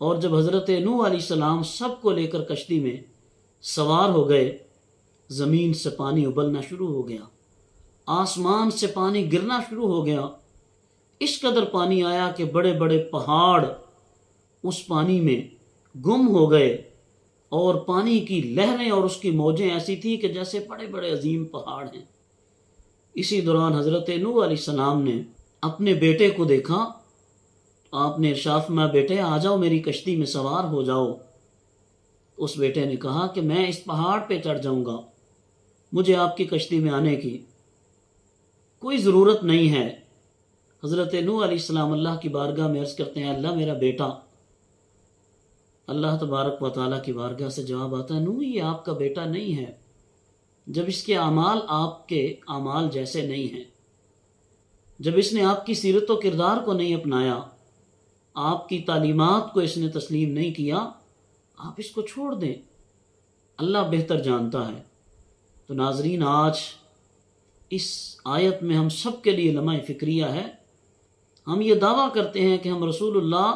اور جب حضرت نوح علیہ السلام سب کو لے کر کشتی میں سوار ہو گئے، زمین سے پانی ابلنا شروع ہو گیا، آسمان سے پانی گرنا شروع ہو گیا، اس قدر پانی آیا کہ بڑے بڑے پہاڑ اس پانی میں گم ہو گئے، اور پانی کی لہریں اور اس کی موجیں ایسی تھیں کہ جیسے بڑے بڑے عظیم پہاڑ ہیں۔ اسی دوران حضرت نوح علیہ السلام نے اپنے بیٹے کو دیکھا، آپ نے ارشاد فرمایا بیٹے آ جاؤ میری کشتی میں سوار ہو جاؤ۔ اس بیٹے نے کہا کہ میں اس پہاڑ پہ چڑھ جاؤں گا، مجھے آپ کی کشتی میں آنے کی کوئی ضرورت نہیں ہے۔ حضرت نوح علیہ السلام اللہ کی بارگاہ میں عرض کرتے ہیں اللہ میرا بیٹا، اللہ تبارک و تعالیٰ کی بارگاہ سے جواب آتا ہے نوح یہ آپ کا بیٹا نہیں ہے، جب اس کے اعمال آپ کے اعمال جیسے نہیں ہیں، جب اس نے آپ کی سیرت و کردار کو نہیں اپنایا، آپ کی تعلیمات کو اس نے تسلیم نہیں کیا، آپ اس کو چھوڑ دیں، اللہ بہتر جانتا ہے۔ تو ناظرین آج اس آیت میں ہم سب کے لیے لمحہ فکریہ ہے، ہم یہ دعویٰ کرتے ہیں کہ ہم رسول اللہ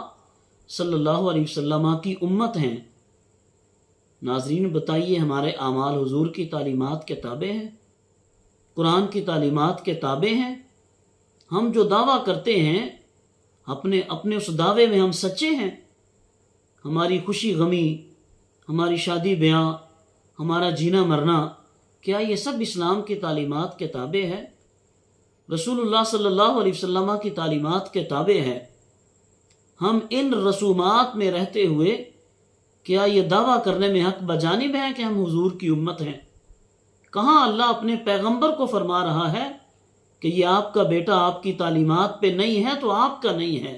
صلی اللہ علیہ وسلم کی امت ہیں۔ ناظرین بتائیے ہمارے اعمال حضور کی تعلیمات کے تابع ہیں، قرآن کی تعلیمات کے تابع ہیں؟ ہم جو دعویٰ کرتے ہیں اپنے اس دعوے میں ہم سچے ہیں؟ ہماری خوشی غمی، ہماری شادی بیاہ، ہمارا جینا مرنا، کیا یہ سب اسلام کی تعلیمات کے تابع ہے؟ رسول اللہ صلی اللہ علیہ وسلم کی تعلیمات کے تابع ہے؟ ہم ان رسومات میں رہتے ہوئے کیا یہ دعویٰ کرنے میں حق بجانب ہیں کہ ہم حضور کی امت ہیں؟ کہاں اللہ اپنے پیغمبر کو فرما رہا ہے کہ یہ آپ کا بیٹا آپ کی تعلیمات پہ نہیں ہے تو آپ کا نہیں ہے؟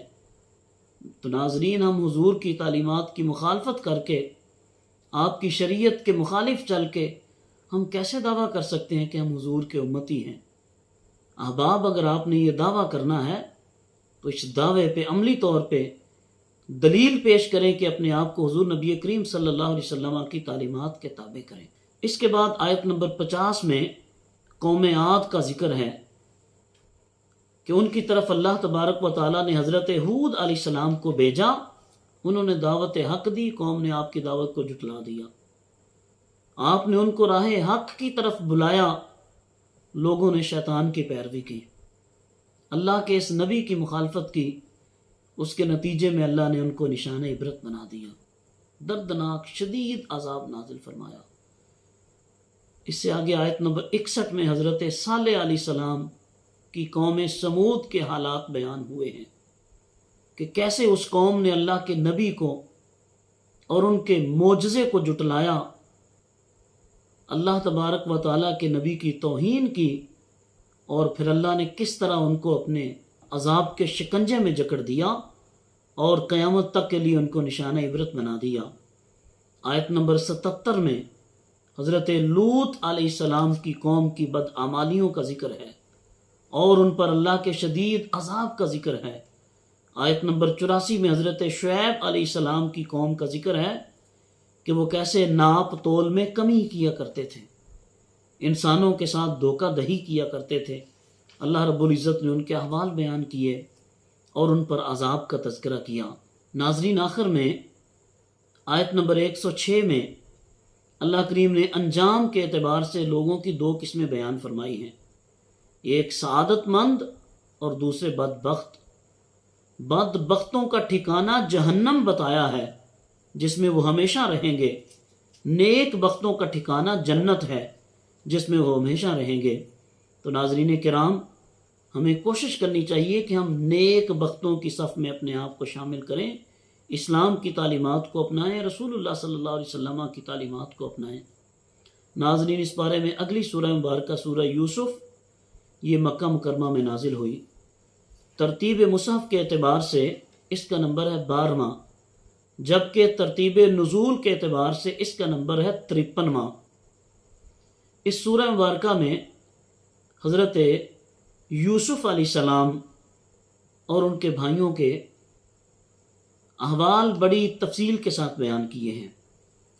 تو ناظرین ہم حضور کی تعلیمات کی مخالفت کر کے، آپ کی شریعت کے مخالف چل کے ہم کیسے دعویٰ کر سکتے ہیں کہ ہم حضور کے امتی ہیں؟ احباب اگر آپ نے یہ دعویٰ کرنا ہے تو اس دعوے پہ عملی طور پہ دلیل پیش کریں کہ اپنے آپ کو حضور نبی کریم صلی اللہ علیہ وسلم کی تعلیمات کے تابع کریں۔ اس کے بعد آیت نمبر 50 میں قوم عاد کا ذکر ہے کہ ان کی طرف اللہ تبارک و تعالیٰ نے حضرت ہود علیہ السلام کو بھیجا، انہوں نے دعوت حق دی، قوم نے آپ کی دعوت کو جھٹلا دیا، آپ نے ان کو راہ حق کی طرف بلایا، لوگوں نے شیطان کی پیروی کی، اللہ کے اس نبی کی مخالفت کی، اس کے نتیجے میں اللہ نے ان کو نشان عبرت بنا دیا، دردناک شدید عذاب نازل فرمایا۔ اس سے آگے آیت نمبر 61 میں حضرت صالح علیہ السلام کی قوم سمود کے حالات بیان ہوئے ہیں کہ کیسے اس قوم نے اللہ کے نبی کو اور ان کے معجزے کو جھٹلایا، اللہ تبارک و تعالیٰ کے نبی کی توہین کی، اور پھر اللہ نے کس طرح ان کو اپنے عذاب کے شکنجے میں جکڑ دیا اور قیامت تک کے لیے ان کو نشانہ عبرت بنا دیا۔ آیت نمبر 77 میں حضرت لوط علیہ السلام کی قوم کی بدعمالیوں کا ذکر ہے اور ان پر اللہ کے شدید عذاب کا ذکر ہے۔ آیت نمبر 84 میں حضرت شعیب علیہ السلام کی قوم کا ذکر ہے کہ وہ کیسے ناپ تول میں کمی کیا کرتے تھے، انسانوں کے ساتھ دھوکہ دہی کیا کرتے تھے۔ اللہ رب العزت نے ان کے احوال بیان کیے اور ان پر عذاب کا تذکرہ کیا۔ ناظرین آخر میں آیت نمبر 106 میں اللہ کریم نے انجام کے اعتبار سے لوگوں کی دو قسمیں بیان فرمائی ہیں، ایک سعادت مند اور دوسرے بدبخت۔ بدبختوں کا ٹھکانہ جہنم بتایا ہے جس میں وہ ہمیشہ رہیں گے، نیک بختوں کا ٹھکانہ جنت ہے جس میں وہ ہمیشہ رہیں گے۔ تو ناظرین کرام ہمیں کوشش کرنی چاہیے کہ ہم نیک بختوں کی صف میں اپنے آپ کو شامل کریں، اسلام کی تعلیمات کو اپنائیں، رسول اللہ صلی اللہ علیہ وسلم کی تعلیمات کو اپنائیں۔ ناظرین اس بارے میں اگلی سورہ مبارکہ سورہ یوسف یہ مکہ مکرمہ میں نازل ہوئی۔ ترتیب مصحف کے اعتبار سے اس کا نمبر ہے 12واں، جبکہ ترتیب نزول کے اعتبار سے اس کا نمبر ہے 53واں۔ اس سورہ مبارکہ میں حضرت یوسف علیہ السلام اور ان کے بھائیوں کے احوال بڑی تفصیل کے ساتھ بیان کیے ہیں۔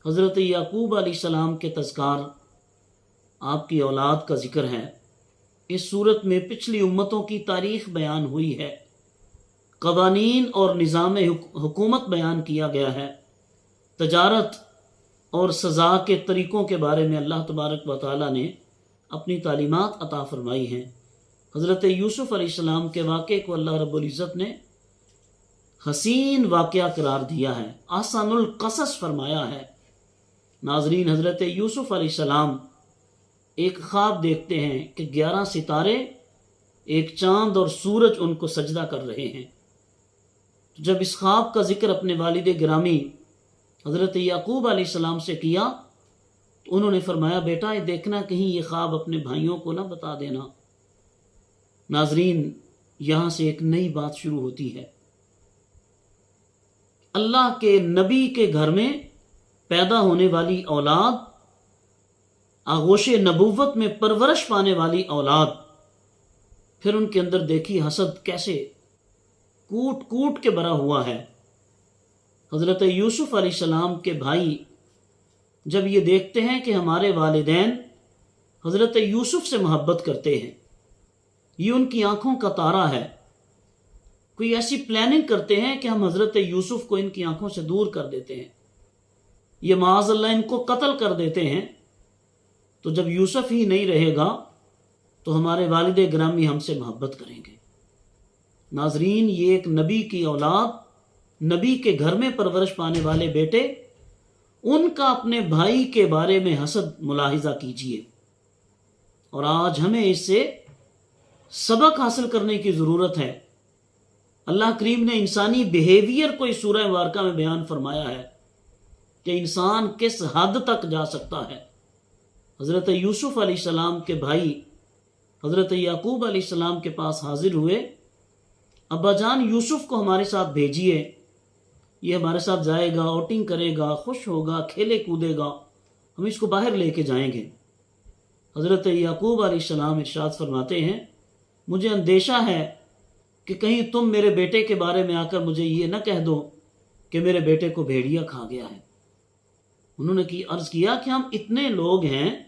حضرت یعقوب علیہ السلام کے تذکار، آپ کی اولاد کا ذکر ہے۔ اس صورت میں پچھلی امتوں کی تاریخ بیان ہوئی ہے، قوانین اور نظام حکومت بیان کیا گیا ہے، تجارت اور سزا کے طریقوں کے بارے میں اللہ تبارک و تعالیٰ نے اپنی تعلیمات عطا فرمائی ہیں۔ حضرت یوسف علیہ السلام کے واقعے کو اللہ رب العزت نے حسین واقعہ قرار دیا ہے، احسن القصص فرمایا ہے۔ ناظرین، حضرت یوسف علیہ السلام ایک خواب دیکھتے ہیں کہ 11 ستارے، ایک چاند اور سورج ان کو سجدہ کر رہے ہیں۔ جب اس خواب کا ذکر اپنے والد گرامی حضرت یعقوب علیہ السلام سے کیا تو انہوں نے فرمایا، بیٹا یہ دیکھنا کہیں یہ خواب اپنے بھائیوں کو نہ بتا دینا۔ ناظرین، یہاں سے ایک نئی بات شروع ہوتی ہے۔ اللہ کے نبی کے گھر میں پیدا ہونے والی اولاد، آغوش نبوت میں پرورش پانے والی اولاد، پھر ان کے اندر دیکھی حسد کیسے کوٹ کوٹ کے بھرا ہوا ہے۔ حضرت یوسف علیہ السلام کے بھائی جب یہ دیکھتے ہیں کہ ہمارے والدین حضرت یوسف سے محبت کرتے ہیں، یہ ان کی آنکھوں کا تارا ہے، کوئی ایسی پلاننگ کرتے ہیں کہ ہم حضرت یوسف کو ان کی آنکھوں سے دور کر دیتے ہیں، یہ معاذ اللہ ان کو قتل کر دیتے ہیں، تو جب یوسف ہی نہیں رہے گا تو ہمارے والد گرامی ہم سے محبت کریں گے۔ ناظرین، یہ ایک نبی کی اولاد، نبی کے گھر میں پرورش پانے والے بیٹے، ان کا اپنے بھائی کے بارے میں حسد ملاحظہ کیجئے۔ اور آج ہمیں اس سے سبق حاصل کرنے کی ضرورت ہے۔ اللہ کریم نے انسانی بیہیویئر کو اس سورہ مبارکہ میں بیان فرمایا ہے کہ انسان کس حد تک جا سکتا ہے۔ حضرت یوسف علیہ السلام کے بھائی حضرت یعقوب علیہ السلام کے پاس حاضر ہوئے، ابا جان یوسف کو ہمارے ساتھ بھیجیے، یہ ہمارے ساتھ جائے گا، آؤٹنگ کرے گا، خوش ہوگا، کھیلے کودے گا، ہم اس کو باہر لے کے جائیں گے۔ حضرت یعقوب علیہ السلام ارشاد فرماتے ہیں، مجھے اندیشہ ہے کہ کہیں تم میرے بیٹے کے بارے میں آ کر مجھے یہ نہ کہہ دو کہ میرے بیٹے کو بھیڑیا کھا گیا ہے۔ انہوں نے عرض کیا کہ ہم اتنے لوگ ہیں